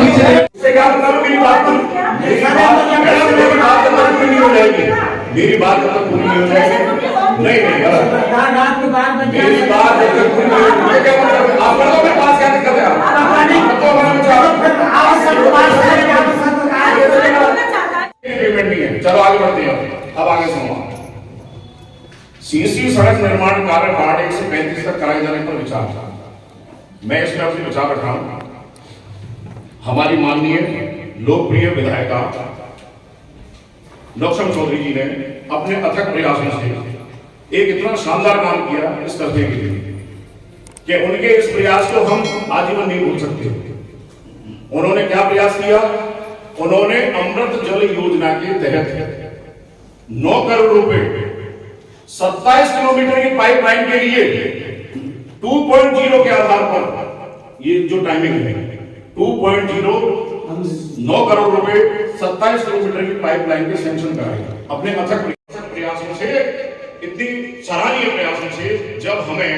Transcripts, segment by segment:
मेरी बात जब तक पूरी नहीं हो जाएगी, नहीं मेरी बात जब तक पूरी नहीं होगी, क्या मतलब आप लोगों के पास क्या दिक्कत है? पेमेंट नहीं है। चलो आगे बढ़ते हैं। अब आगे सुनो। सीसी सड़क निर्माण कार्य पार्ट 1 से 35 तक कराए जाने पर विचार। मैं इसमें अपनी विचार रख रहा हूं। हमारी माननीय लोकप्रिय विधायिका नौशम चौधरी जी ने अपने अथक प्रयासों से एक इतना शानदार काम किया इस कस्बे के लिए कि उनके इस प्रयास को हम आजीवन नहीं भूल सकते। उन्होंने क्या प्रयास किया? उन्होंने अमृत जल योजना के तहत 9 करोड़ रुपए 27 किलोमीटर की पाइपलाइन के लिए 2.0 के आधार पर, ये जो टाइमिंग है 2.0 9 करोड़ रुपए 27 किलोमीटर की पाइपलाइन के सैंक्शन कराए अपने अथक प्रयासों से, इतनी सराहनीय प्रयासों से। जब हमें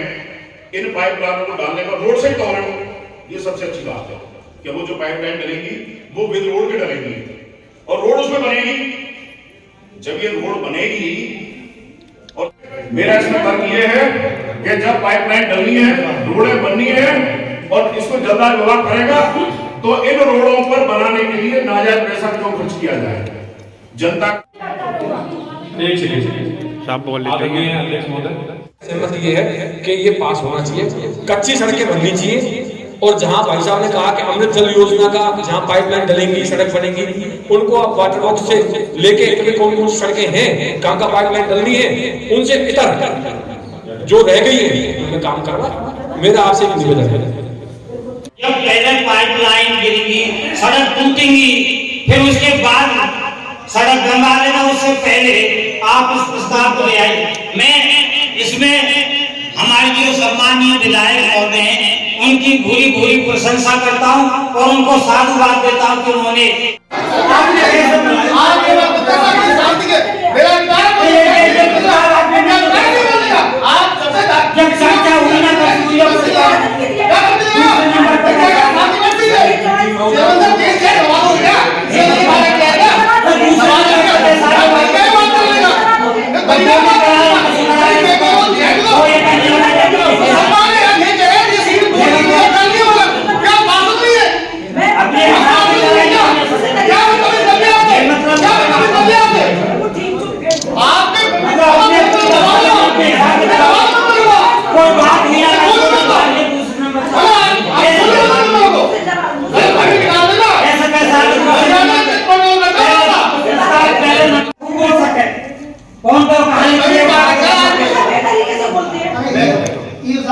इन पाइपलाइनों को डालने का रोड से तो ये सबसे अच्छी बात है कि वो जो पाइपलाइन डलेगी वो विद रोड के डलेगी और रोड उसमें बनेगी। जब ये रोड बनेगी, और मेरा इसमें तर्क ये है कि जब पाइपलाइन डलनी है, रोडें बननी है और इसको जल्दा विभाग करेगा तो इन रोडों पर बनाने के लिए नाजायज पैसा क्यों खर्च किया जाए? जनता साहब बोल लेते हैं। सहमति ये है कि ये पास होना चाहिए, कच्ची सड़कें बननी चाहिए। और जहां भाई साहब ने कहा कि अमृत जल योजना का जहां पाइपलाइन डलेंगी, सड़क बनेगी, उनको आप वाटर बॉक्स से लेके कौन कौन सी सड़कें हैं, कहां का पाइपलाइन डलनी है, उनसे इतर जो रह गई है उनमें काम करवा। मेरा आपसे एक निवेदन है, जब पहले पाइपलाइन गिरेगी, सड़क टूटेगी, फिर उसके बाद सड़क बनवा लेना, उससे पहले आप इस प्रस्ताव को ले आए। मैं इसमें हमारे जो सम्मानीय विधायक महोदय हैं उनकी भूरी भूरी प्रशंसा करता हूं और उनको साधुवाद देता हूं कि उन्होंने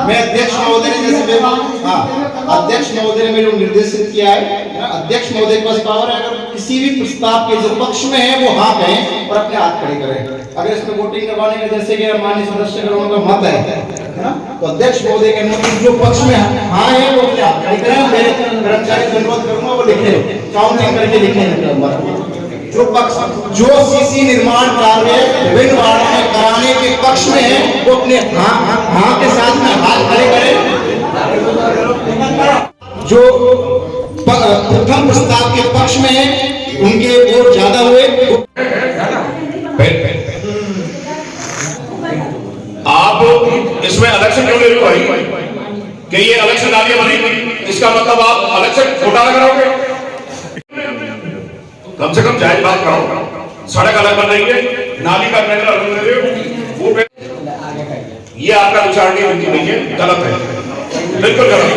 मैं अध्यक्ष महोदय ने जैसे अध्यक्ष महोदय ने मेरे को निर्देशित किया है, अध्यक्ष महोदय के पास पावर है, अगर किसी भी प्रस्ताव के जो पक्ष में है वो हाँ कहें और अपने हाथ खड़े करें। अगर इसमें वोटिंग करवाने का जैसे कि माननीय सदस्य का मत है ना, तो अध्यक्ष महोदय के अनुमति जो पक्ष में हाँ है वो अपने हाथ खड़े करें। मेरे कर्मचारी से अनुरोध करूंगा वो लिखे, काउंटिंग करके लिखे जो पक्ष जो सीसी निर्माण कार्य विभिन्न वार्डों में कराने के पक्ष में है वो अपने हाँ के साथ में हाथ खड़े करें। जो प्रथम प्रस्ताव के पक्ष में है उनके वोट ज्यादा हुए। आप इसमें अलग से क्यों ले रहे हो भाई कि ये अलग से नालियां बनेगी? इसका मतलब आप अलग से घोटाला कराओगे? कम से कम जायज बात करो। सड़क अलग बन रही है, नाली का टेंडर अलग दे रहे हो, वो ये आपका विचार नहीं है, गलत है, बिल्कुल गलत।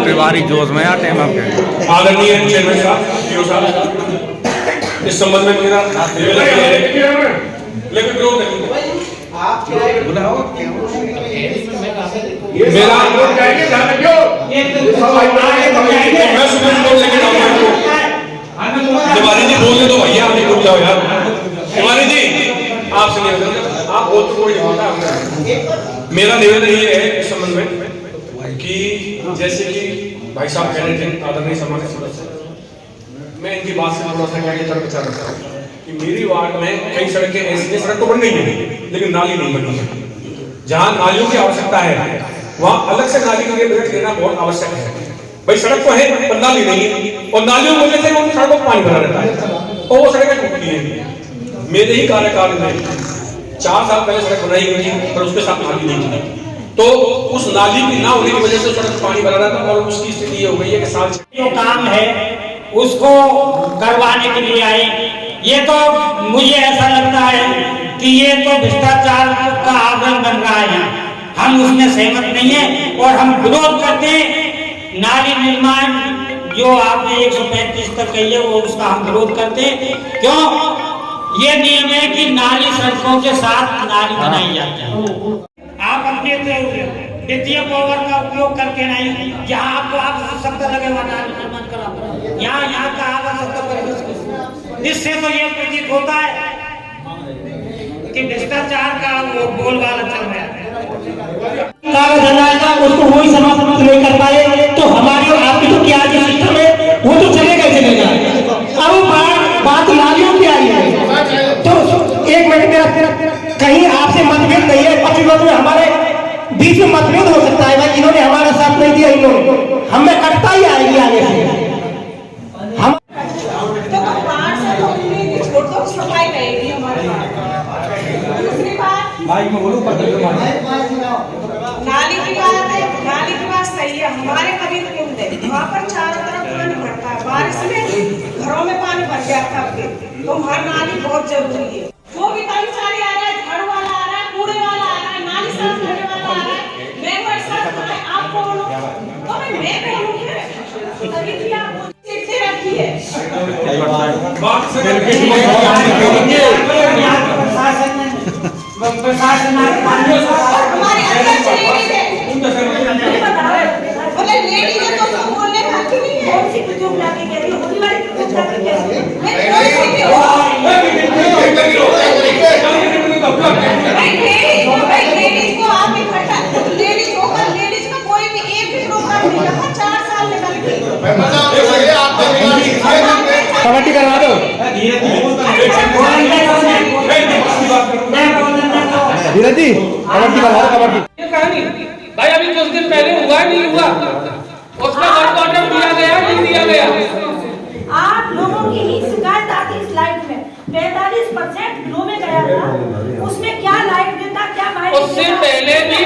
तिवारी जोश में आते हैं आपके आदरणीय चेयरमैन साहब, इस संबंध में मेरा लेकिन मेरा अनुरोध है कि ध्यान रखियो, मैं सुप्रीम कोर्ट लेके आऊंगा। तिवारी जी बोलने दो भैया, आप नहीं बोल जाओ यार। तिवारी जी आपसे निवेदन, आप बहुत कोई मेरा निवेदन ये है इस संबंध में कि जैसे कि भाई साहब कह रहे थे आदरणीय सम्मानित सदस्य, मैं इनकी बात से थोड़ा सा क्या विचार रखता हूँ कि मेरी वार्ड में कई सड़कें ऐसी, सड़क तो बन गई है लेकिन नाली नहीं बनी है। जहां नालियों की आवश्यकता है वहां अलग से नाली के लिए बजट लेना बहुत आवश्यक है। भाई सड़क तो है पर नाली नहीं है, और नालियों की वजह से उन सड़कों में पानी भरा रहता है और वो सड़कें टूटती हैं। मेरे ही कार्यकाल में 4 साल पहले सड़क बनाई गई थी, पर उसके साथ नाली नहीं थी, तो उस नाली की ना होने की वजह से सड़क में पानी भरा रहता है, और उसकी स्थिति ये हो गई है कि साल जो काम है उसको करवाने के लिए आए। ये तो मुझे ऐसा लगता है कि ये तो भ्रष्टाचार का आवरण बन रहा है यहाँ। हम उसमें सहमत नहीं है और हम विरोध करते हैं। नाली निर्माण जो आपने 135 तक कही है वो उसका हम विरोध करते हैं। क्यों? ये नियम है कि नाली सड़कों के साथ नाली बनाई जाती है। आप अपने वित्तीय पावर का उपयोग करके नहीं, जहाँ आपको आवश्यकता लगे वहाँ नाली निर्माण करा, यहाँ का आवश्यकता पड़ेगी। इससे तो ये प्रतीत होता है कि भ्रष्टाचार का वो बोलबाला चल रहा है। कागज बनाएगा उसको वही समाप्त नहीं कर पाए तो हमारी और आपकी तो क्या जो सिस्टम है वो तो चलेगा ही चलेगा। अब बात नालियों की आई है तो एक मिनट मेरा कहीं आपसे मतभेद नहीं है, पक्ष विपक्ष में हमारे बीच में मतभेद हो सकता है। भाई इन्होंने हमारा साथ नहीं दिया, इन्होंने हमें कटता ही आएगी आगे से। हम सफाई रहेगी हमारे पास। दूसरी बात नाली की बात है, नाली की बात सही है। हमारे कभी कुंड है वहाँ पर चारों तरफ पानी भरता है, बारिश में घरों में पानी भर गया था, तो वहाँ नाली बहुत जरूरी है। वो भी कर्मचारी आ रहा है, झाड़ू वाला आ रहा है, कूड़े वाला आ रहा है, नाली साफ करने वाला आ रहा है, मेंबर साफ कर रहा है, आप बोलो तो मैं बोलूँ अभी भी आप चिट्ठी रखी है। हमारे अंदर लेडीज है, बोले लेडीज है तो बोलने का हक नहीं है। कौन सी कुछ लाके कह रही हो? होली वाली कुछ लाके कह रही हो? मैं कोई भी हो भाई लेडीज को आप इकट्ठा लेडीज होकर लेडीज का कोई भी एक भी प्रोग्राम नहीं रखा 4 साल निकल गए। कमेटी करवा दो धीरज जी, कमेटी करवा दो कमेटी। कहानी भाई अभी कुछ दिन पहले हुआ नहीं हुआ, उसका ऑर्डर दिया गया नहीं दिया गया। आप लोगों की ही शिकायत आती इस लाइट में 45% ग्लो में गया था, उसमें क्या लाइट देता क्या भाई? उससे पहले भी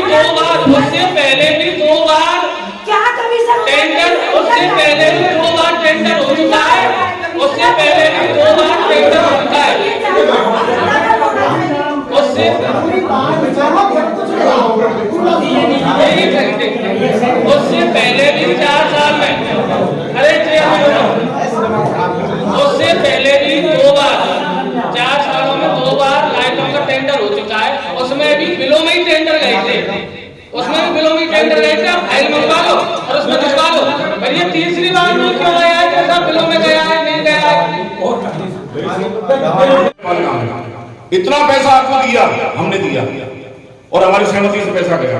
2 बार क्या कमीशन टेंडर, उससे पहले भी 2 बार टेंडर हो चुका है, उससे पहले भी 2 बार टेंडर हो चुका है, उससे पहले भी 4 साल में, अरे उससे पहले भी 2 बार 4 सालों में 2 बार लाइटों का टेंडर हो चुका है, उसमें भी बिलों में ही टेंडर गए थे, उसमें भी बिलों में टेंडर गए थे। आप फाइल मंगवा लो और उसमें दिखवा लो, पर ये तीसरी बार में क्यों आया है कि सब बिलों में गया है नहीं गया है? इतना पैसा आपको दिया, हमने दिया और हमारी सहमति से पैसा गया,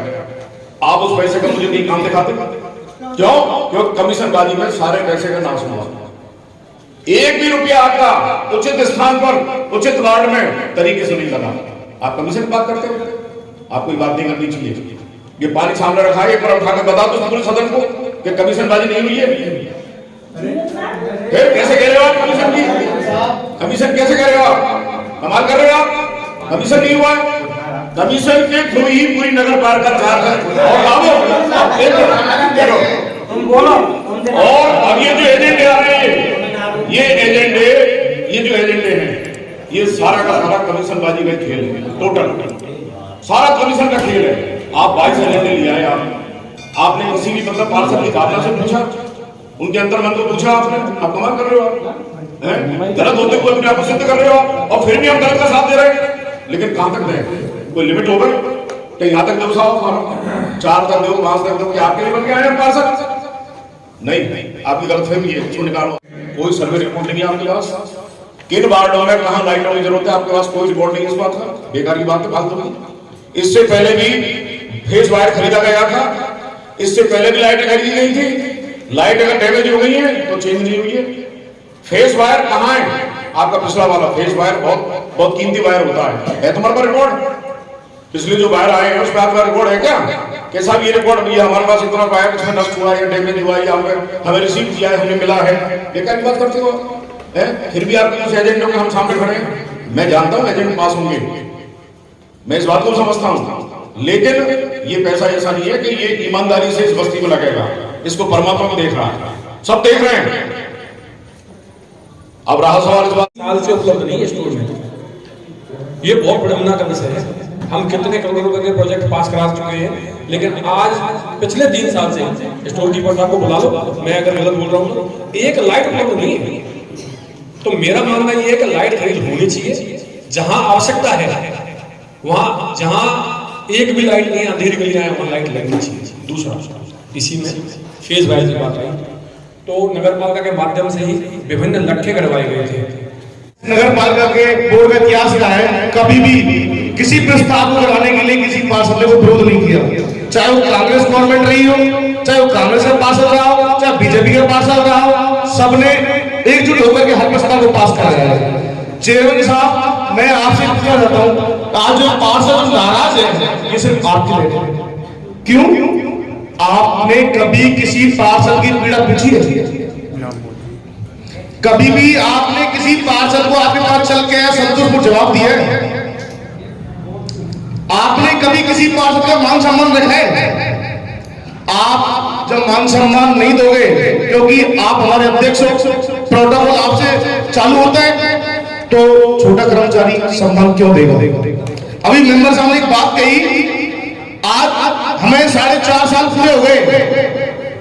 आप उस पैसे का मुझे नहीं काम दिखाते क्यों? क्योंकि कमीशनबाजी में सारे पैसे का नाश हुआ। एक भी रुपया आपका उचित स्थान पर उचित वार्ड में तरीके से नहीं लगा। आप कमीशन की बात करते हो, आपको ये बात नहीं करनी चाहिए। ये पानी सामने रखा है, एक बार उठा के बता दो पूरे सदन को कि कमीशनबाजी नहीं हुई है। फिर कैसे कह रहे हो आप कमीशन की? कमीशन कैसे कह रहे हो आप? कमाल कर रहे हो आप? कमीशन नहीं हुआ है, कमीशन के थ्रू ही पूरी नगर पालिका चार्ज है। और और अब ये जो एजेंडे आ रहे हैं, ये जो एजेंडे हैं, ये सारा का सारा कमीशनबाजी का खेल है, टोटल सारा कमीशन का खेल है। आप 22 एजेंडे ले आए, आपने किसी भी मतलब पार्षद की भावना से पूछा, उनके अंतर्मन को पूछा आपने? आप कमाल कर रहे हो, आप गलत होते हुए अपने आप को सिद्ध कर रहे हो आप, और फिर भी हम गलत का साथ दे रहे हैं। लेकिन कहां तक दें? कोई लिमिट हो गई? तो यहाँ तक व्यवसाय हो, 4 तक दो, 5 तक दो, कि आपके लिए बन के आए हैं पार्षद? नहीं, आपकी गलतफहमी है, उसको निकालो। कोई सर्वे रिपोर्ट नहीं है आपके पास? किन वार्डों में कहां लाइटों की जरूरत है, आपके पास कोई रिपोर्ट नहीं है इस बात का। बेकार की बात है, फालतू की। इससे पहले भी फेस वायर खरीदा गया था, इससे पहले भी लाइटें खरीदी गई थी। लाइट अगर डैमेज हो गई है तो चेंज नहीं हुई है। फेस वायर कहाँ है? आपका पिछला वाला फेस वायर बहुत कीमती वायर होता है तुम्हारे पास रिकॉर्ड? पिछले जो वायर आए हैं उस पर आपका रिकॉर्ड है क्या कि साहब ये रिकॉर्ड ये हमारे पास इतना पाया कि इसमें नष्ट हुआ या डैमेज हुआ या हमें रिसीव किया है, हमें मिला है, बेकार की बात करते हो है? फिर भी आप कुछ एजेंटों के हम सामने खड़े हैं। मैं जानता हूं एजेंट पास होंगे, मैं इस बात को समझता हूं, लेकिन ये पैसा ऐसा नहीं है कि ये ईमानदारी से इस बस्ती में लगेगा। इसको परमात्मा भी देख रहा है, सब देख रहे हैं। अब रहा सवाल इस बात साल से उपलब्ध नहीं है स्टोर में, ये बहुत बड़ा का विषय है। हम कितने करोड़ रुपए के प्रोजेक्ट पास करा चुके हैं, लेकिन आज पिछले 3 साल से स्टोर कीपर साहब को बुला लो, मैं अगर गलत बोल रहा हूँ तो एक लाइट उपलब्ध नहीं है। तो मेरा मानना ये है कि लाइट खरीद होनी चाहिए, जहां आवश्यकता है वहां, जहां एक भी लाइट नहीं, अंधेरी गलियां हैं, वहां लाइट लगनी चाहिए। दूसरा, इसी में फेज वाइज की बात आई तो नगर पालिका के माध्यम से ही विभिन्न लट्ठे करवाए गए थे। नगर पालिका के बोर्ड का इतिहास रहा है, कभी भी किसी प्रस्ताव को कराने के लिए किसी पार्षद ने विरोध नहीं किया, चाहे वो कांग्रेस गवर्नमेंट रही हो, चाहे वो कांग्रेस का पार्षद रहा हो, चाहे बीजेपी का पार्षद रहा हो, सबने एकजुट होकर के हर प्रस्ताव को पास कराया है। चेयरमैन साहब, मैं आपसे पूछना चाहता हूँ, आज जो पार्षद नाराज है ये सिर्फ आपकी वजह है। क्यों? आपने कभी किसी पार्षद की पीड़ा पूछी है? कभी भी आपने किसी पार्षद को आपके पास चल के संतोष को जवाब दिया है? आपने कभी किसी पार्षद का मान सम्मान रखा है? आप जब मान सम्मान नहीं दोगे, क्योंकि आप हमारे अध्यक्ष हो, प्रोटोकॉल आपसे चालू होता है, तो छोटा कर्मचारी सम्मान क्यों देगा? अभी मेंबर साहब ने एक बात कही, आज हमें 4.5 साल पूरे हो गए,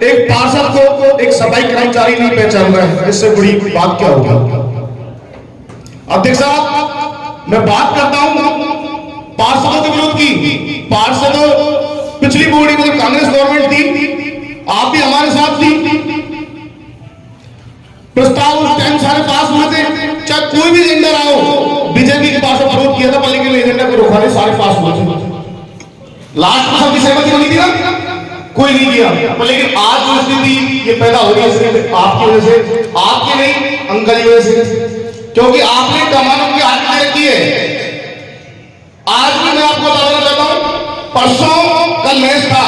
एक पार्षद को एक सफाई कर्मचारी नहीं पहचान रहा है, इससे बड़ी बात क्या होगी? अध्यक्ष साहब, मैं बात करता हूं पार्षदों के विरोध की। पार्षदों पिछली बोर्डी में जब कांग्रेस गवर्नमेंट थी, आप भी हमारे साथ थी, प्रस्ताव उस टाइम सारे पास हुए थे, चाहे कोई भी एजेंडा रहा हो, बीजेपी के पास विरोध किया था, लेकिन एजेंडा को रोकने सारे पास हुए थे। लास्ट में सबकी सहमति बनी थी ना, कोई नहीं किया। लेकिन आज जो स्थिति ये पैदा हो रही है आपकी वजह से, आपके नहीं अंकल की वजह से, क्योंकि आपने कमानों की हाथ में रखी है। आज भी मैं आपको बताना चाहता हूं, परसों कल मैच था,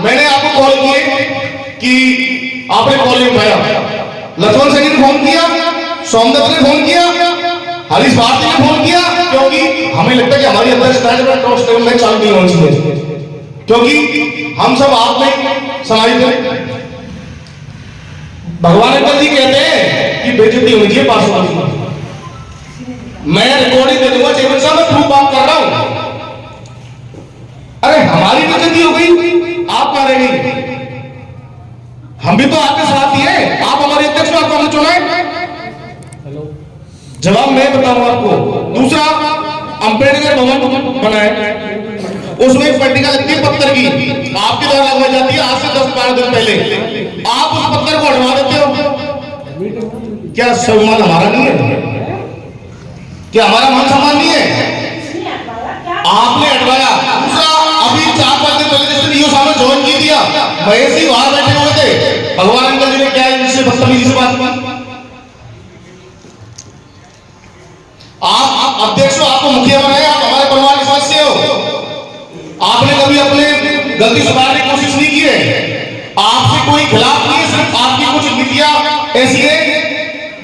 मैंने आपको कॉल किए कि आपने कॉल नहीं उठाया। लक्ष्मण सिंह ने फोन किया, सोमदत्त ने फोन किया, हरीश भारती ने फोन किया, क्योंकि हमें लगता है कि हमारी अध्यक्षता में चालू नहीं होनी चाहिए, क्योंकि हम सब आप में समाहित हैं। भगवान अंकल जी कहते हैं कि बेइज्जती होनी चाहिए पार्षदों की। मैं रिकॉर्डिंग दे दूंगा चेयरमैन साहब, मैं प्रूफ बात कर रहा हूं। अरे हमारी बेइज्जती हो गई, आप मारेंगे, हम भी तो आपके साथ ही हैं, आप हमारे अध्यक्ष, आपको हमने चुना है। जवाब मैं बताऊंगा आपको। दूसरा, अंबेडकर भवन बनाए, उसमें पट्टिका लगती है पत्थर की, आपके द्वारा लगवाई जाती है आज से 10-12 दिन पहले, आप उस पत्थर को हटवा देते हो। क्या सम्मान हमारा नहीं है? क्या हमारा मान सम्मान नहीं है? आपने हटवाया। दूसरा, अभी 4-5 दिन पहले जिस दिन साहब ने ज्वाइन की दिया, महेश जी वहां बैठे हुए थे, भगवान अंकल जी ने क्या इनसे बदतमीजी से बात की। आप अध्यक्ष हो, आपको मुखिया बनाया, आप हमारे परिवार के सदस्य हो, आपने कभी अपने गलती सुधारने की कोशिश नहीं की है, आपसे कोई खिलाफ नहीं है, सिर्फ आपकी कुछ नीतियां ऐसी है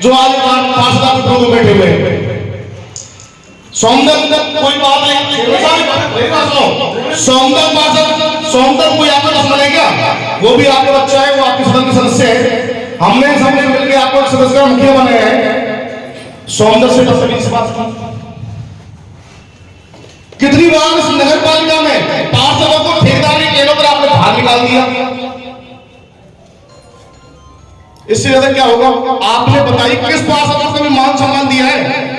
जो आज पार्षद के विरोध में बैठे हुए हैं। सोमदत्त कोई बात नहीं, सोमदत्त कोई आपका दुश्मन है क्या? वो भी आपका बच्चा है, वो आपके सदन के सदस्य है, हमने सबने मिलकर आपको सदस्य का मुखिया बनाया है। सोमदत्त से तस्वीर से बात की। कितनी बार इस नगर पालिका में पार्षदों को ठेकेदार के केंद्रों पर आपने बाहर निकाल दिया? इससे ज्यादा क्या होगा? आपने बताइए किस पार्षद को कभी मान सम्मान दिया है?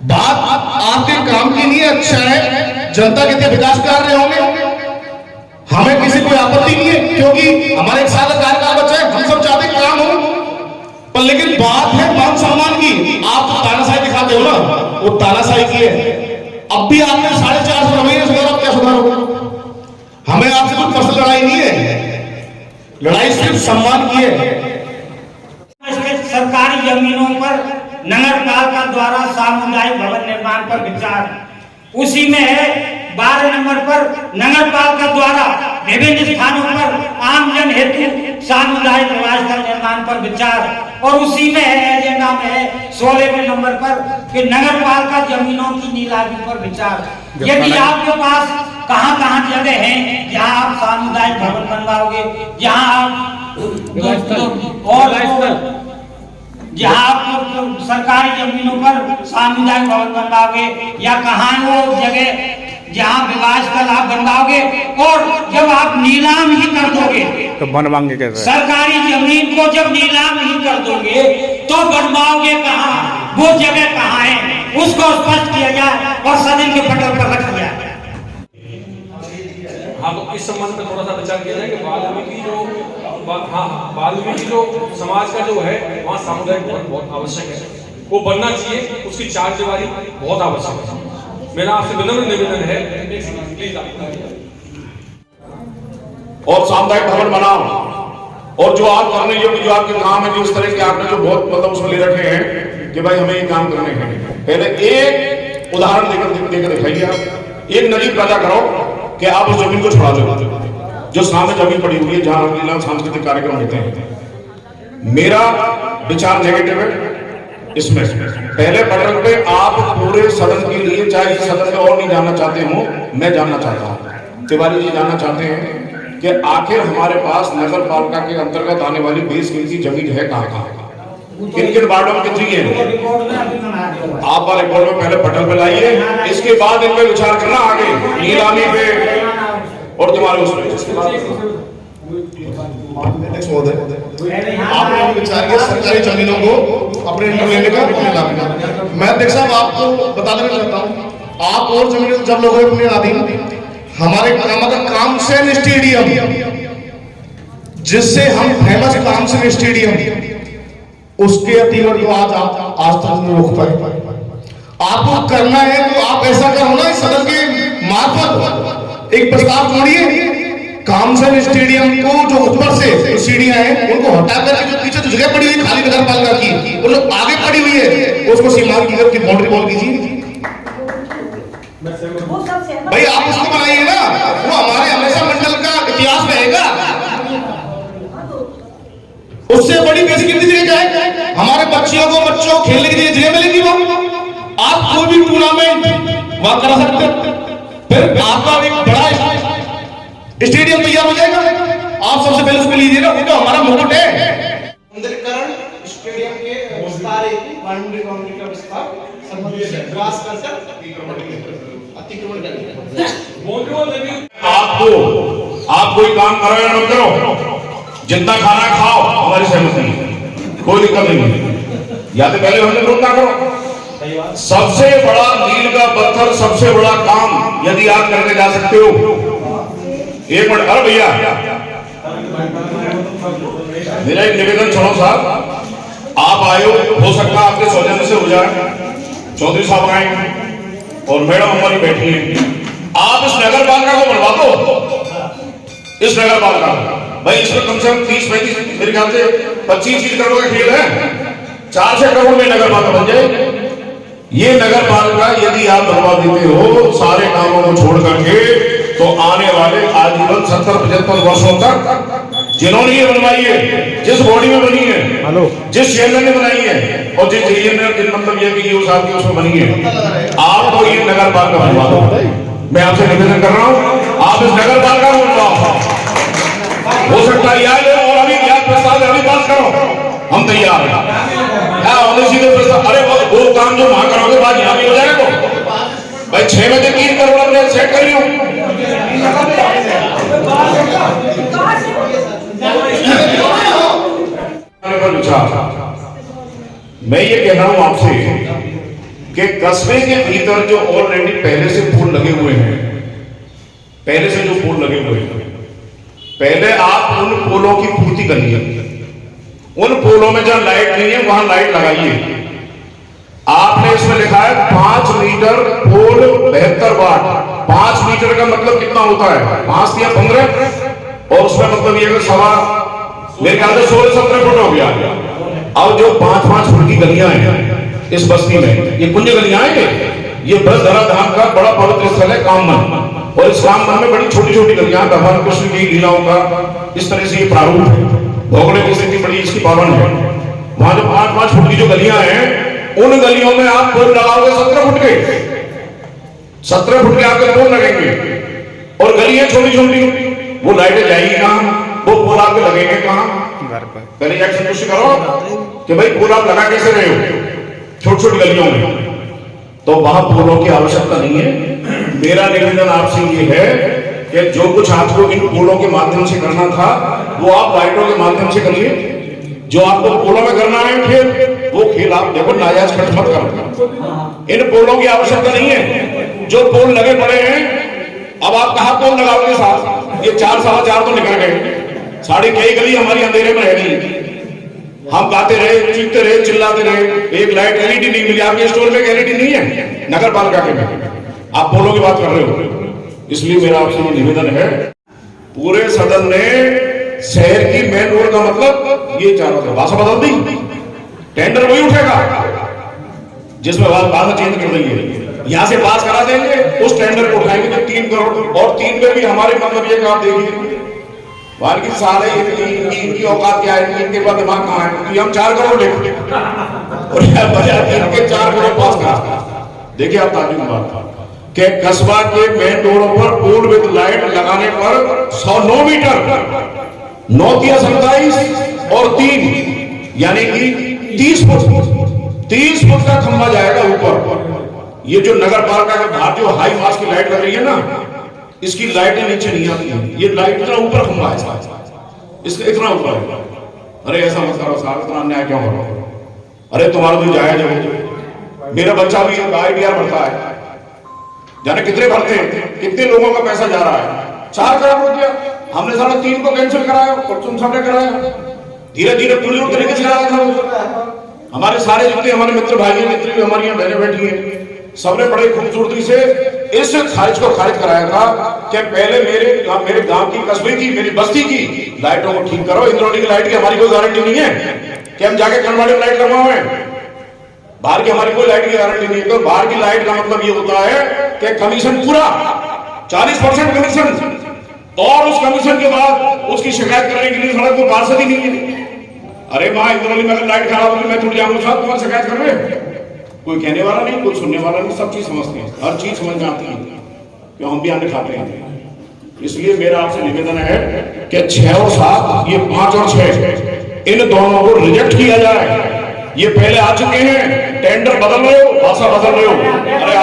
बात आपके काम की नहीं है, अच्छा है, जनता के लिए विकास कार्य होंगे, हमें किसी कोई आपत्ति नहीं है, क्योंकि हमारे 1 साल का कार्यकाल बचा है, हम सब चाहते काम हो, पर लेकिन बात है मान सम्मान की। आप तो तानाशाही दिखाते हो ना, वो तानाशाही की है। अब भी आपने 4.5 रवैये सुधारा, क्या सुधार होगा? हमें आपसे कोई पर्सनल लड़ाई नहीं है, लड़ाई सिर्फ सम्मान की है। सरकारी जमीनों पर नगर पालिका द्वारा सामुदायिक भवन निर्माण पर विचार उसी में है 12 नंबर पर नगर पालिका द्वारा विभिन्न स्थानों पर आमजन हेतु सामुदायिक निवास स्थल निर्माण पर विचार, और उसी में है एजेंडा में है 16वें नंबर पर कि नगर पालिका जमीनों की नीलामी पर विचार। यदि आपके पास कहाँ जगह है जहाँ आप सामुदायिक भवन बनवाओगे, जहाँ आप और जहाँ आप सरकारी जमीनों पर सामुदायिक भवन बनवाओगे, या कहाँ वो जगह जहाँ विवाह स्थल आप बनवाओगे, और जब आप नीलाम ही कर दोगे तो बनवाएंगे कैसे? सरकारी जमीन को जब नीलाम ही कर दोगे तो बनवाओगे कहाँ, वो जगह कहाँ है, उसको स्पष्ट किया जाए और सदन के पटल पर रखा जाए। हाँ, तो इस संबंध में थोड़ा सा विचार किया जाए कि वाल्मीकि जो समाज का जो है वहाँ सामुदायिक भवन बहुत आवश्यक है, वो बनना चाहिए, उसकी चार दीवारी बहुत आवश्यक है। मेरा आपसे विनम्र निवेदन है, प्लीज और सामुदायिक भवन बनाओ, और जो आप करने जो आपके काम है, जो इस तरह के आपने जो बहुत मतलब उसमें ले रखे हैं कि भाई हमें ये काम करने हैं, पहले एक उदाहरण देकर दिखाइए। आप एक नजीर पैदा करो कि आप उस जमीन को छुड़ा दो जो सामने जमीन पड़ी हुई है जहां लीला सांस्कृतिक कार्यक्रम होते हैं। मेरा विचार नेगेटिव है इसमें। पहले पटल पे आप पूरे सदन के लिए, चाहे सदन में और नहीं जानना चाहते हो, मैं जानना चाहता हूँ, तिवारी जी जानना चाहते हैं कि आखिर हमारे पास नगर पालिका के अंतर्गत आने वाली 20 की जमीन है कहाँ, किन किन वार्डों में कितनी है। आप वाले रिकॉर्ड में पहले पटल पे लाइए, इसके बाद इन पे विचार करना आगे नीलामी पे और तुम्हारे उसमें। आप लोग विचार किया सरकारी जमीनों को अपने लेने का, नीलामी का। मैं अध्यक्ष साहब आपको बता देना चाहता हूँ, आप और जमीन जब लोग अपने अधीन, हमारे कामसेन स्टेडियम, जिससे हम फेमस कामसेन स्टेडियम, उसके अतिवर्ग को आज तक नहीं रोक पाए। आपको करना है तो आप ऐसा करो ना, सदन के मार्फत एक प्रस्ताव छोड़िए, कामसेन स्टेडियम को जो ऊपर से सीढ़ियां हैं उनको हटाकर जो पीछे जो जगह पड़ी हुई खाली नगर पालिका की, वो लोग आगे पड़ी हुई है, उसको सीमांत की बाउंड्री वॉल कीजिए। भाई आप उसको बनाइए ना, वो हमारे हमेशा मंडल का इतिहास रहेगा। उससे बड़ी बेसिक जगह क्या है, हमारे बच्चों को खेलने के लिए जगह मिलेगी। वहां आप कोई भी टूर्नामेंट वहां करा सकते हैं, फिर आपका एक बड़ा स्टेडियम तैयार हो जाएगा। आप सबसे पहले उसको लीजिए ना, वो तो हमारा मुकुट है। सुंदरीकरण स्टेडियम के विस्तार, बाउंड्री का विस्तार संबंधित से विकास कर अतिक्रमण करेंगे। आप कोई काम करो या न करो, जितना खाना खाओ, हमारी सहमति, कोई दिक्कत नहीं है। या तो पहले हमने विरोध ना करो। सबसे बड़ा मील का पत्थर, सबसे बड़ा काम यदि आप करके जा सकते हो, एक मिनट। अरे भैया मेरा एक निवेदन सुनो साहब, आप आयो, हो सकता है आपके सौजन्य से हो जाए, चौधरी साहब आए और मैडम हमारी बैठी है, आप इस नगर पालिका को बनवा दो। इस नगर पालिका भाई, इसमें कम से कम 30-35 मेरे ख्याल से 25 करोड़ का खेल है, 400 करोड़ में नगर पालिका बन जाए। ये नगर पालिका यदि आप बनवा देते हो सारे कामों को छोड़ करके, तो आने वाले आजीवन 70-75 वर्षों तक जिन्होंने ये बनवाई है, जिस बॉडी में बनी है, जिस चेयरमैन ने बनाई है, और जिस मतलब ये कि साहब की उसमें बनी है, आपको ये नगर पालिका बनवा दो। मैं आपसे निवेदन कर रहा हूँ, आप इस नगर पालिका को बनवाओ। हो सकता है यार, और अभी क्या प्रस्ताव अभी पास करो, हम तैयार हैं। सीधे प्रस्ताव, अरे वो काम जो वहां करोगे बाद यहाँ भी हो जाएगा। भाई 6 बजे 3 करोड़ अपने सेट कर लियो। मैं ये कह रहा हूं आपसे कि कस्बे के भीतर जो ऑलरेडी पहले से फूल लगे हुए हैं, पहले से जो फूल लगे हुए हैं, पहले आप उन पोलों की पूर्ति करिए। उन पोलों में जहां लाइट नहीं है वहां लाइट लगाइए। आपने इसमें लिखा है 5 मीटर पोल 72 वाट। 5 मीटर का मतलब कितना होता है, 5 या 15, और उसमें मतलब ये सवा मेरे ख्याल से 16-17 फुट हो गया। अब जो 5-5 फुट की गलियां हैं इस बस्ती में, ये कुंज गलियां हैं, ये बस धराधाम का बड़ा पवित्र स्थल है काममन, और इस काममन में बड़ी छोटी छोटी गलियां भगवान कृष्ण की लीलाओं का इस तरह से ये प्रारूप है। भौगोलिक स्थिति बड़ी इसकी पावन है। वहां जो 5-5 फुट की जो गलियां हैं, उन गलियों में आप पोल लगाओगे 17 फुट के, 17 फुट के आपके पोल लगेंगे, और गलियां छोटी छोटी, वो लाइटें जाएगी कहां, वो पोल आपके लगेंगे कहां? पहले यह संतुष्ट करो कि भाई पोल आप लगा कैसे रहे हो छोटी छोटी गलियों में, तो वहां पोलों की आवश्यकता नहीं है। मेरा निवेदन आपसे ये है कि जो कुछ आपको इन पोलों के माध्यम से करना था वो आप लाइटों के माध्यम से करिए। जो आपको पोलों में करना है फिर वो खेल आप देखो, नाजायज खर्च मत करो। इन पोलों की आवश्यकता नहीं है। जो पोल लगे पड़े हैं, अब आप कहां पोल लगाओगे साहब? ये 4-4.25 तो निकल गए, साढ़े कई गली हमारी अंधेरे में रह गई। हम गाते रहे, चीखते रहे, चिल्लाते रहे, एक लाइट एलईडी नहीं मिली। आपके स्टोर में एलईडी नहीं है नगर पालिका के में, आप पोलों की बात कर रहे हो। इसलिए मेरा आपसे निवेदन है, पूरे सदन ने शहर की मेन रोड का मतलब ये चारों तरफ भाषा बदल दी, टेंडर वही उठेगा जिसमें भाषा चेंज कर देंगे, यहां से पास करा देंगे, उस टेंडर को उठाएंगे तो 3 करोड़, और 3 में भी हमारे मतलब ये आप देखिए बाकी सारे इनकी औकात क्या है, इनके पास दिमाग कहां है, क्योंकि हम 4 करोड़ लेते और बजाय इनके 4 करोड़ पास करा। देखिए आप ताजुब बात कि कस्बा के मेन रोडों पर पोल विद लाइट लगाने पर 109 मीटर, 9-27 और 3 यानी कि 30 फुट का खंभा जाएगा ऊपर। ये जो नगर पालिका के बाहर जो हाई मास की लाइट लग रही है ना, इसकी लाइटें नीचे नहीं आती हैं। ये लाइट इतना ऊपर खंभा है, इसका इतना ऊपर है। अरे ऐसा मत करो साहब, इतना अन्याय क्यों करो? अरे तुम्हारा तो जायज है। मेरा बच्चा भी ITR भरता है, जाने कितने भरते हैं, कितने लोगों का पैसा जा रहा है। 4 करोड़ रुपया हमने सारा 3 को कैंसिल कराया और तुम सबने कराया। धीरे धीरे पूरी तरीके से कराया था। हमारे सारे जितने हमारे मित्र भाई मित्र भी हमारी यहाँ बहने बैठी हैं, सबने बड़े खूबसूरती से इस खारिज को खारिज कराया था कि पहले मेरे गांव की, कस्बे की, मेरी बस्ती की लाइटों को ठीक करो। इंद्रौली की लाइट की हमारी कोई गारंटी नहीं है कि हम जाके कनवाड़ी में लाइट लगवाओ। बाहर की हमारी कोई लाइट की गारंटी नहीं है। तो बाहर की लाइट का मतलब ये होता है कि कमीशन पूरा 40% कमीशन, और उस कमीशन के बाद उसकी शिकायत करने के लिए सड़क को पार्षद ही नहीं है। अरे वहां इंद्रौली में अगर लाइट खराब होगी मैं टूट जाऊंगा साहब, तुम्हारी शिकायत कर रहे, कोई कहने वाला नहीं, कोई सुनने वाला नहीं, सब चीज समझते हैं, हर चीज समझ में आती है, क्यों हम भी अन्य खाते हैं। इसलिए मेरा आपसे निवेदन है कि 6 और 7, ये 5 और 6 इन दोनों को रिजेक्ट किया जाए। ये पहले आ चुके हैं, टेंडर बदल रहे हो, भाषा बदल रहे हो। अरे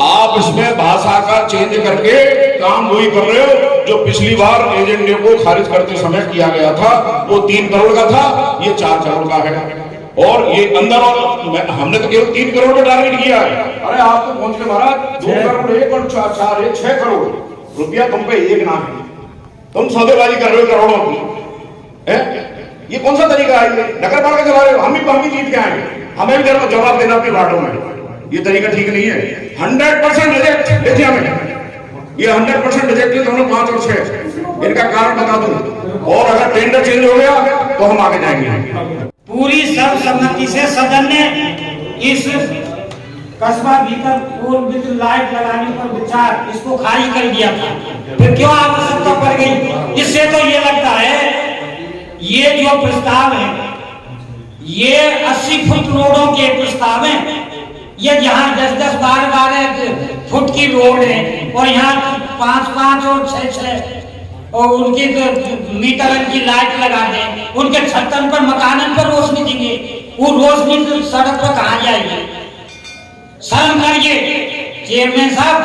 आप इसमें भाषा का चेंज करके काम वही कर रहे हो जो पिछली बार एजेंडे को खारिज करते समय किया गया था। वो 3 करोड़ का था, ये 4 करोड़ का है। और ये अंदर, और हमने तो केवल 3 करोड़ का टारगेट किया है। अरे आप तो पहुंच के महाराज 2 करोड़ 1 और 4 6 करोड़ रुपया तुम पे एक ना है। तुम सौदेबाजी कर रहे हो करोड़ों की। ये कौन सा तरीका है? नगर पालिका चला रहे हो, हम भी जीत के आएंगे, हमें भी जवाब देना अपनी वार्डों में। ये तरीका ठीक नहीं है। 100% रिजेक्ट देखिए हमें, ये 100% रिजेक्ट है दोनों 5 और 6। इनका कारण बता दूं, और अगर टेंडर चेंज हो गया तो हम आगे जाएंगे। पूरी सर्वसम्मति से सदन ने इस कस्बा भीतर पोल विद लाइट लगाने पर विचार, इसको खारिज कर दिया था। फिर क्यों आवश्यकता पड़ गई? इससे तो ये लगता है ये जो प्रस्ताव है ये 80 फुट रोडों के प्रस्ताव है। ये जहां 10-10, 12-12 फुट की रोड है और यहाँ 5-5 और 6-6 और उनकी मीटर की लाइट लगा दें, उनके छतन पर, मकानन पर रोशनी देंगे, वो रोशनी तो सड़क पर कहाँ जाएगी? शर्म करिए चेयरमैन साहब,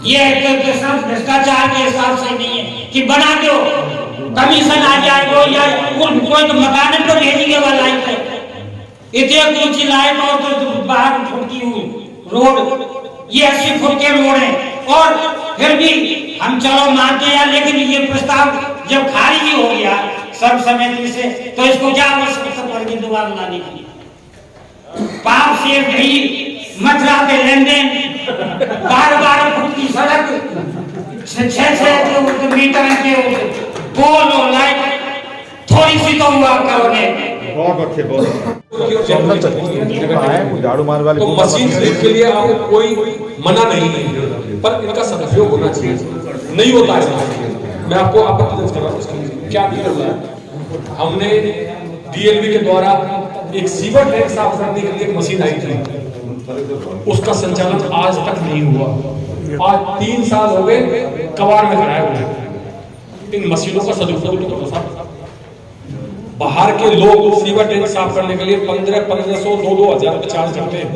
ये सिर्फ भ्रष्टाचार के हिसाब से नहीं है कि बना दो कमीशन आ जाए वो, या कोई तो मकान पर भेजेंगे वाला लाइट है, इतनी ऊंची लाइट और तो 12 फुट की रोड, ये 80 फुट के रोड है। और फिर भी हम चलो मानते हैं, लेकिन ये प्रस्ताव जब खारिज ही हो गया सर्वसम्मति से, तो इसको क्या आवश्यकता पड़ गई दोबारा लाने की? पाप से भी मथुरा के लेन देन, 12 फुट की सड़क, 6 मीटर के पोल और लाइट, थोड़ी सी तो हुआ करोगे। बहुत अच्छे झाड़ू मार वाले तो मशीन खरीद के लिए आपको कोई मना नहीं है, पर इनका सदुपयोग होना चाहिए, नहीं होता है। मैं आपको आपत्ति दर्ज कर रहा हूँ इसके क्या दिया हुआ है। हमने डीएलवी के द्वारा एक सीवर टैंक साफ करने के लिए एक मशीन आई थी, उसका संचालन आज तक नहीं हुआ। आज 3 साल हो गए कबाड़ में खड़ा है। इन मशीनों का सदुपयोग तो करो। बाहर के लोग सीवर टैंक साफ करने के लिए 1500 2-2000 रुपए चार्ज करते हैं,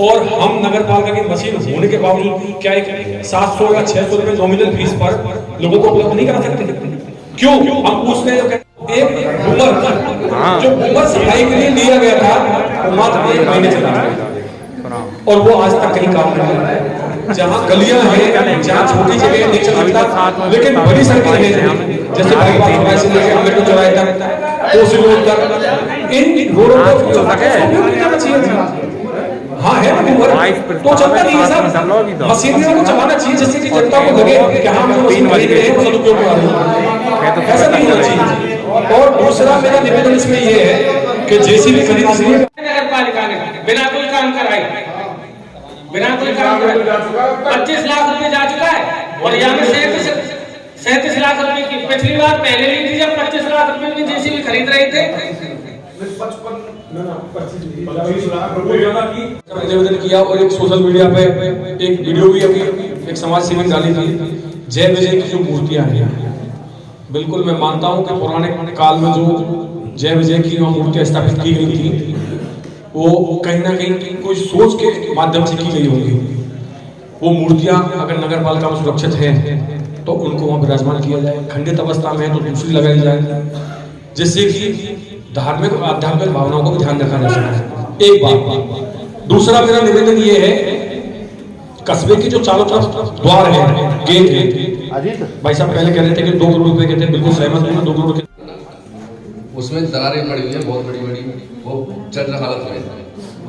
और हम नगर पालिका की मशीन होने के बावजूद क्या एक 700 या 600 रुपए नॉमिनल फीस पर लोगों को उपलब्ध नहीं करा सकते? क्यों? हम पूछते हैं एक बूमर जो बूमर सफाई के लिए लिया गया था वो मात्र 1 महीने चला और वो आज तक कहीं काम नहीं कर रहा है। जहाँ गलियां हैं, जहाँ छोटी जगह नहीं चल सकता, लेकिन बड़ी सड़कें हैं जैसे बाईपास से लेकर अम्बेडकर चौराहे तक, कोसी रोड तक, इन रोडों को करना चाहिए। हाँ है ना बूमर, तो चलता नहीं है सर। मशीनरियों को चलाना चाहिए जिससे कि जनता को लगे कि हाँ हम मशीन खरीद रहे हैं वो सदुपयोग कर रहे हैं, ऐसा नहीं होना चाहिए। और दूसरा मेरा निवेदन इसमें ये है कि जेसीबी खरीद इसलिए नगर पालिका ने बिना कोई काम कराए, बिना कोई काम कराए 25 लाख रुपए जा चुका है, और यहाँ में 37 लाख रुपए की पिछली बार पहले ली थी जब 25 लाख रुपए की जेसीबी खरीद रहे थे। निवेदन किया और एक सोशल मीडिया पे एक वीडियो भी अभी एक समाज सेवी ने डाली थी, जय विजय की जो मूर्तियां हैं, बिल्कुल मैं मानता हूं कि पुराने काल में जो जय विजय की मूर्तियां स्थापित की गई थी वो कहीं ना कहीं कोई सोच के माध्यम से की गई होगी। वो मूर्तियां अगर नगर पालिका में सुरक्षित है तो उनको वहां विराजमान किया जाए, खंडित अवस्था में है तो दूसरी लगाई जाए, जिससे कि धार्मिक और आध्यात्मिक भावनाओं को ध्यान रखा जा सके। एक बात। दूसरा मेरा निवेदन ये है, कस्बे के जो चारों तरफ द्वार है, गेट है, भाई साहब पहले कह रहे थे कि 2 करोड़ रुपए के थे, बिल्कुल सहमत हूं, 2 करोड़ के उसमें दरारें पड़ी हुई है बहुत बड़ी, वो चल रहा हालत में,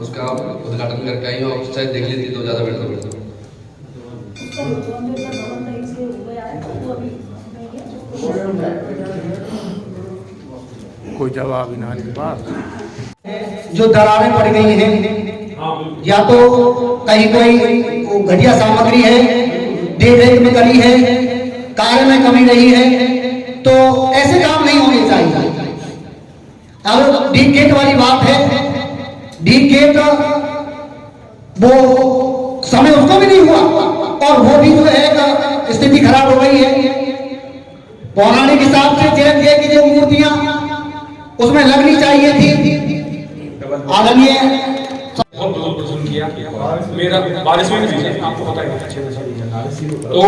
उसका उद्घाटन करके आई और शायद देख लेती तो ज्यादा बेहतर होता। कोई जवाब ही ना के पास। जो दरारें पड़ गई हैं, या तो कहीं कोई घटिया सामग्री है, देख-रेख में कमी है, कार्य में कमी रही है, तो ऐसे काम नहीं होने चाहिए। अब डीप गेट वाली बात है, डीप गेट वो समय उसको भी नहीं हुआ और वो भी जो है स्थिति खराब हो गई है। पौराणिक हिसाब से जय की जो मूर्तियां उसमें लगनी चाहिए थी, आदरणीय किया मेरा बारिश में भी आपको पता है, तो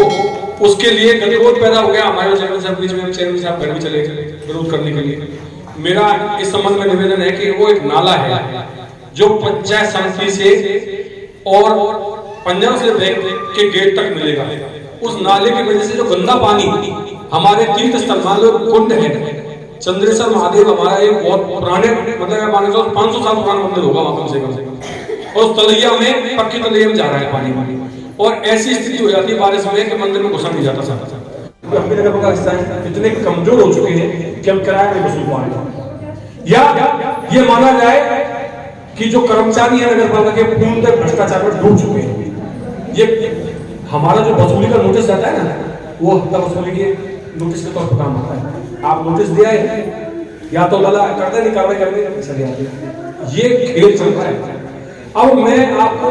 उसके लिए गतिरोध पैदा हो गया हमारे चैनल साहब बीच में, चैनल साहब घर भी चले विरोध करने के लिए। मेरा इस संबंध में निवेदन है कि वो एक नाला है जो पंचायत समिति से और पंजाब से बैंक के गेट तक मिलेगा। उस नाले की वजह से जो गंदा पानी हमारे तीर्थ स्थल मान लो कुंड है, चंद्रेश्वर महादेव हमारा एक बहुत पुराने मतलब माने तो 500 साल पुराना मंदिर होगा वहां कम से कम, और तलैया में पक्की तलैया में जा रहा है पानी, और ऐसी स्थिति हो जाती है बारिश में कि मंदिर में घुसा नहीं जाता सारा। अपने नगर का हिस्सा इतने कमजोर हो चुके हैं कि हम किराया नहीं वसूल पा रहे, या ये माना जाए कि जो कर्मचारी है नगर पालिका के पूर्णतः भ्रष्टाचार में डूब चुके हैं। ये हमारा जो वसूली का नोटिस आता है ना, वो हफ्ता वसूली के नोटिस के तौर पर काम आता है। आप नोटिस दिया है या तो लाला करते नहीं, कार्रवाई करने पैसा दिया, ये खेल चल रहा है। अब मैं आपको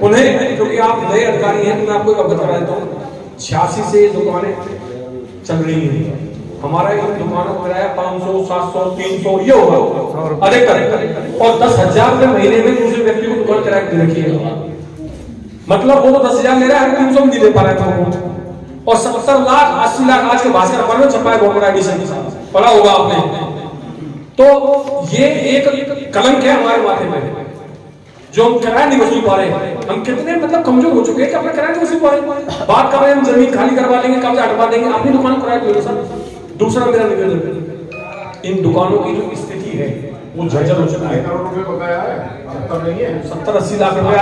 पुनः, क्योंकि आप नए अधिकारी हैं, तो मैं आपको अवगत करा देता हूँ, 86 से दुकानें चल रही है। हमारा इन दुकानों का किराया 500, 700, 300 ये होगा अधिकतर, और 10,000 रुपए महीने में दूसरे व्यक्ति को दुकान किराया दे रखी है। मतलब वो तो 10,000 ले रहा है, 300 भी नहीं दे पा रहा है। और 70 लाख 80 लाख आज के भास्कर अखबार में छपा है, बहुत बड़ा एडिशन पढ़ा होगा आपने। तो ये एक कलंक है हमारे माथे में, जो हम किराया नहीं वसूल पा रहे। हम कितने मतलब कमजोर हो चुके हैं कि अपना किराया नहीं वसूल पा रहे। बात कर रहे हैं हम जमीन खाली करवा लेंगे, कब्जा हटवा देंगे, अपनी दुकान को किराया दे सर। दूसरा मेरा निवेदन, इन दुकानों की जो स्थिति है वो जर्जर हो चुकी है। 70-80 लाख रुपए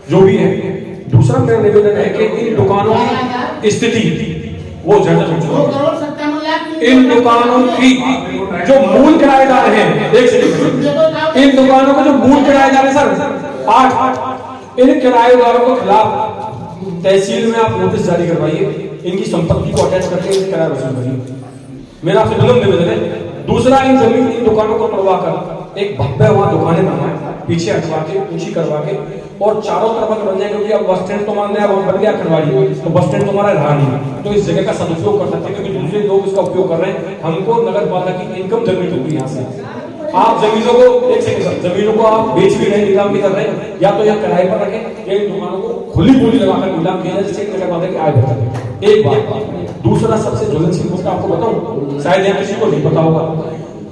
जो भी है। दूसरा मेरा निवेदन है कि इन दुकानों की स्थिति वो जर्जर हो चुकी है। इन दुकानों की जो मूल किराएदार हैं, एक सेकंड, इन दुकानों के जो मूल किराएदार हैं सर 8, इन किराएदारों के खिलाफ तहसील में आप नोटिस जारी करवाइए, इनकी संपत्ति को अटैच करके इनसे किराया वसूल करिए। मेरा आपसे विनम्र निवेदन है। दूसरा, इन जमीन इन दुकानों को तोड़वा कर एक भव्य वहां दुकानें बनवाए, पीछे हटवा के ऊंची करवा के, और चारों तरफ बन जाए, क्योंकि अब बस स्टैंड तो मान लिया बन गया खरवाड़ी, तो बस स्टैंड तुम्हारा रहा नहीं, तो इस जगह का सदुपयोग कर सकते हैं, क्योंकि दूसरे लोग इसका उपयोग कर रहे हैं। हमको नगर पालिका की इनकम जनरेट होगी यहाँ से। आप जमीनों को एक सेकंड, जमीनों को आप बेच भी नहीं, नीलाम भी कर रहे हैं, या तो यहाँ किराए पर रखें या इन दुकानों को खुली बोली लगाकर नीलाम किया जाए, जिससे नगर पालिका की आय बढ़ सके। एक बात। दूसरा सबसे ज्वलनशील मुद्दा आपको बताऊं, शायद यहाँ किसी को नहीं पता होगा,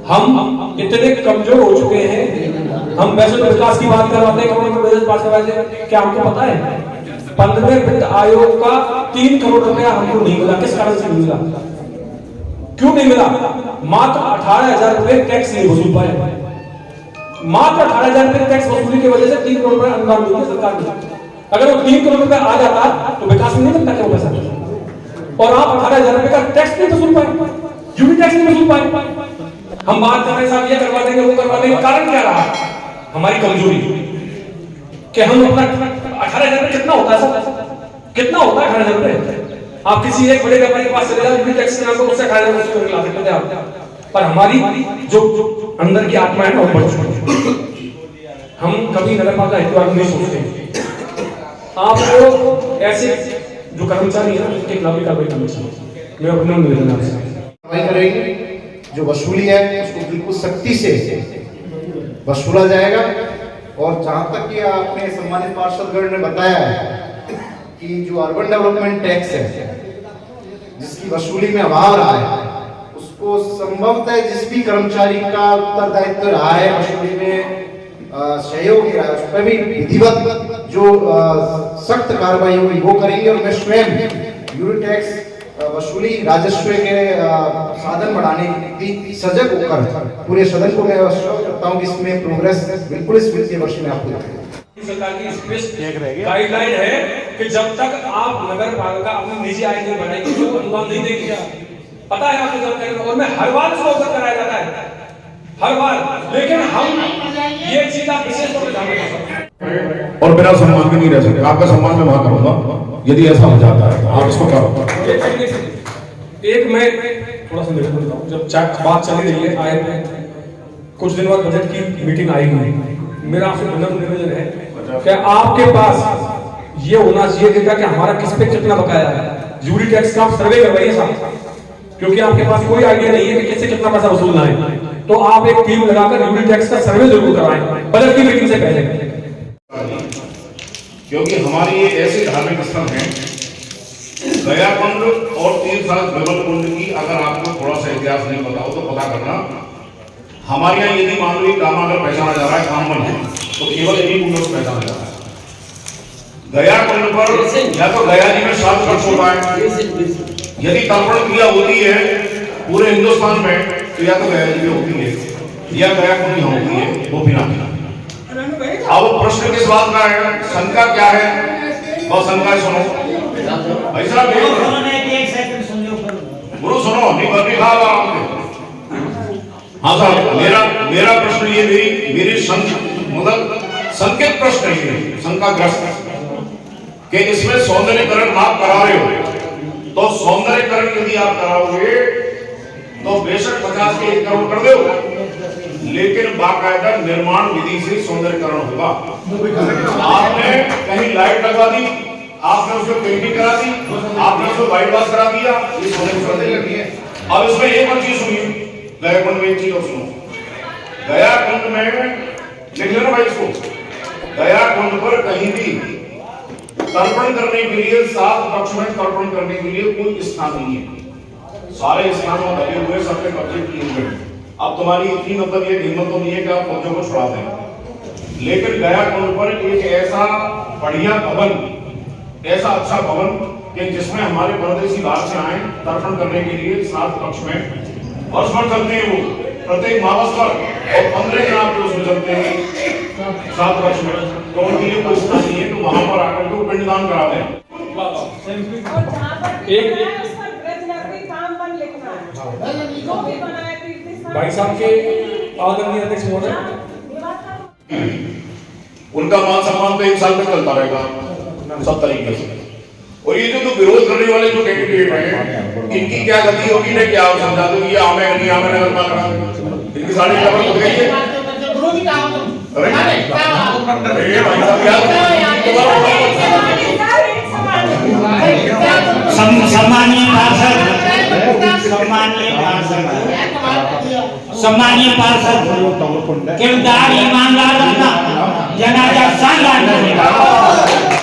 हम इतने कमजोर हो चुके हैं। हम वैसे तो विकास की बात करवाते हैं, पास करवाते, क्या हमको पता है 15वें वित्त आयोग का 3 करोड़ रुपया हमको नहीं मिला? किस कारण से नहीं मिला? क्यों नहीं मिला? मात्र 18,000 रुपए टैक्स नहीं वसूल पाए। मात्र 18,000 रुपए टैक्स वसूली की वजह से 3 करोड़ रुपए अनुदान मिला सरकार ने। अगर वो 3 करोड़ रुपए आ जाता तो विकास में नहीं मिलता क्या पैसा? और आप 18,000 रुपए का टैक्स नहीं वसूल पाए, यूनिट टैक्स नहीं वसूल पाए। हम बात कर रहे हैं साहब ये करवा देंगे वो करवा देंगे, कारण क्या रहा? हमारी कमजोरी कि हम अपना 18,000 रुपए कितना होता है सर? कितना होता है 18,000 रुपए? आप किसी एक बड़े व्यापारी के पास चले जाओ, यूनिट टैक्स के नाम पर उससे 18,000 वसूल कर ला सकते थे आप। पर हमारी जो अंदर की आत्मा है ना, वो बढ़ चुकी है। हम कभी नगर पालिका हितवाद नहीं सोचते। आपको ऐसे जो कर्मचारी है उनके खिलाफ भी कार्रवाई करनी चाहिए। मैं अपना निवेदन आपसे करेंगे, जो वसूली है उसको बिल्कुल सख्ती से वसूला जाएगा। और जहां तक कि आपने सम्मानित पार्षदगण ने बताया है कि जो अर्बन डेवलपमेंट टैक्स है जिसकी वसूली में अभाव रहा है, उसको संभवतः जिस भी कर्मचारी का उत्तरदायित्व रहा है वसूली में सहयोग रहा है, उस पर भी विधिवत जो सख्त कार्रवाई होगी वो करेंगे। और मैं स्वयं यूनिट टैक्स वसूली राजस्व के साधन बढ़ाने की सजग होकर पूरे सदन को मैं आश्वस्त करता हूं कि इसमें प्रोग्रेस बिल्कुल इस वित्तीय वर्ष में आपको दिखेगी। सरकार की स्पष्ट गाइडलाइन है कि जब तक आप नगर पालिका अपनी निजी आय नहीं बढ़ाएगी तो अनुदान नहीं देगी। पता है आपको जानकारी, और मैं हर बार इसको अवगत कराया जाता है, हर बार। लेकिन हम ये चीज आप विशेष तौर पर ध्यान रखें और बिना सम्मान के नहीं रह सकते। आपका सम्मान मैं वहां करूंगा यदि ऐसा हो जाता है, आप इसको करो। एक मैं थोड़ा सा निवेदन करता हूं, जब बात चली रही है आय पे, कुछ दिन बाद बजट की मीटिंग आई हुई, मेरा आपसे विनम्र निवेदन है कि आपके पास ये होना चाहिए कि हमारा किस पे कितना बकाया है। यूनिट टैक्स का आप सर्वे करवाइए साहब, क्योंकि आपके पास कोई आइडिया नहीं है कि किससे कितना पैसा वसूलना है। तो आप एक टीम लगाकर यूनिट टैक्स का सर्वे जरूर करवाएं बजट की मीटिंग से पहले, क्योंकि हमारी ये ऐसे धार्मिक स्थल हैं, गया कुंड और तीर्थराज विमल कुंड की अगर आपको थोड़ा सा इतिहास नहीं पता हो तो पता करना। हमारे यहाँ यदि मान लो काम अगर पहचाना जा रहा है कामवन है तो केवल इन्हीं कुंडों से पहचाना जा रहा है। गया कुंड पर या तो गया जी में 7 खर्च होता है, यदि तर्पण क्रिया होती है पूरे हिंदुस्तान में तो या तो गया जी में होती है या गया कुंड यहाँ होती है, वो बिना। अब प्रश्न किस बात का है, शंका क्या है, बहुत शंका सुनो भाई साहब, गुरु सुनो, नहीं बल्कि हाँ साहब, मेरा प्रश्न ये मेरी मतलब संकेत प्रश्न है, शंकाग्रस्त कि इसमें सौंदर्यकरण आप करा रहे हो, तो सौंदर्यकरण यदि आप कराओगे तो बेशक 50 के 1 करोड़ कर दो, लेकिन बाकायदा निर्माण विधि से सौंदर्यकरण होगा। आपने कहीं लाइट लगवा दी, आपने उसको पेंटिंग करा दी, आपने उसको व्हाइट वॉश करा दिया, ये सौंदर्यकरण है। अब इसमें एक और चीज सुनिए, गया कुंड में एक चीज और सुनो, गया कुंड में लिख लेना भाई इसको, गया कुंड पर कहीं भी तर्पण करने के लिए 7 पक्ष में तर्पण करने के लिए कोई स्थान नहीं है। सारे स्थानों लगे हुए सबके कब्जे किए हुए। अब तुम्हारी इतनी मतलब ये हिम्मत तो नहीं है कि आप कब्जों को छुड़ा दें, लेकिन गया कुंड पर एक ऐसा बढ़िया भवन, ऐसा अच्छा भवन कि जिसमें हमारे परदेसी बाहर से आए तर्पण करने के लिए 7 पक्ष में वर्ष भर चलते हैं, वो प्रत्येक मावस पर, और 15 दिन आप उसमें चलते हैं 7 पक्ष में, तो उनके लिए कोई स्थान नहीं है, तो वहां पर आकर के पिंडदान करा दें। और जहां पर एक काम बन लिखना है। भाई साहब के आदरणीय अध्यक्ष महोदय, उनका मान सम्मान तो 1 साल तक चलता रहेगा सब तरीके से। और ये जो विरोध करने वाले जो कैंडिडेट हैं, इनकी क्या गति होगी ना, क्या आप समझा दो ये आमे नहीं आमे नगर पालिका, इनकी सारी खबर हो गई है। अरे भाई साहब क्या सम्मानीय पार्षद, किरदार ईमानदार रखना, जनाजा शानदार करने का।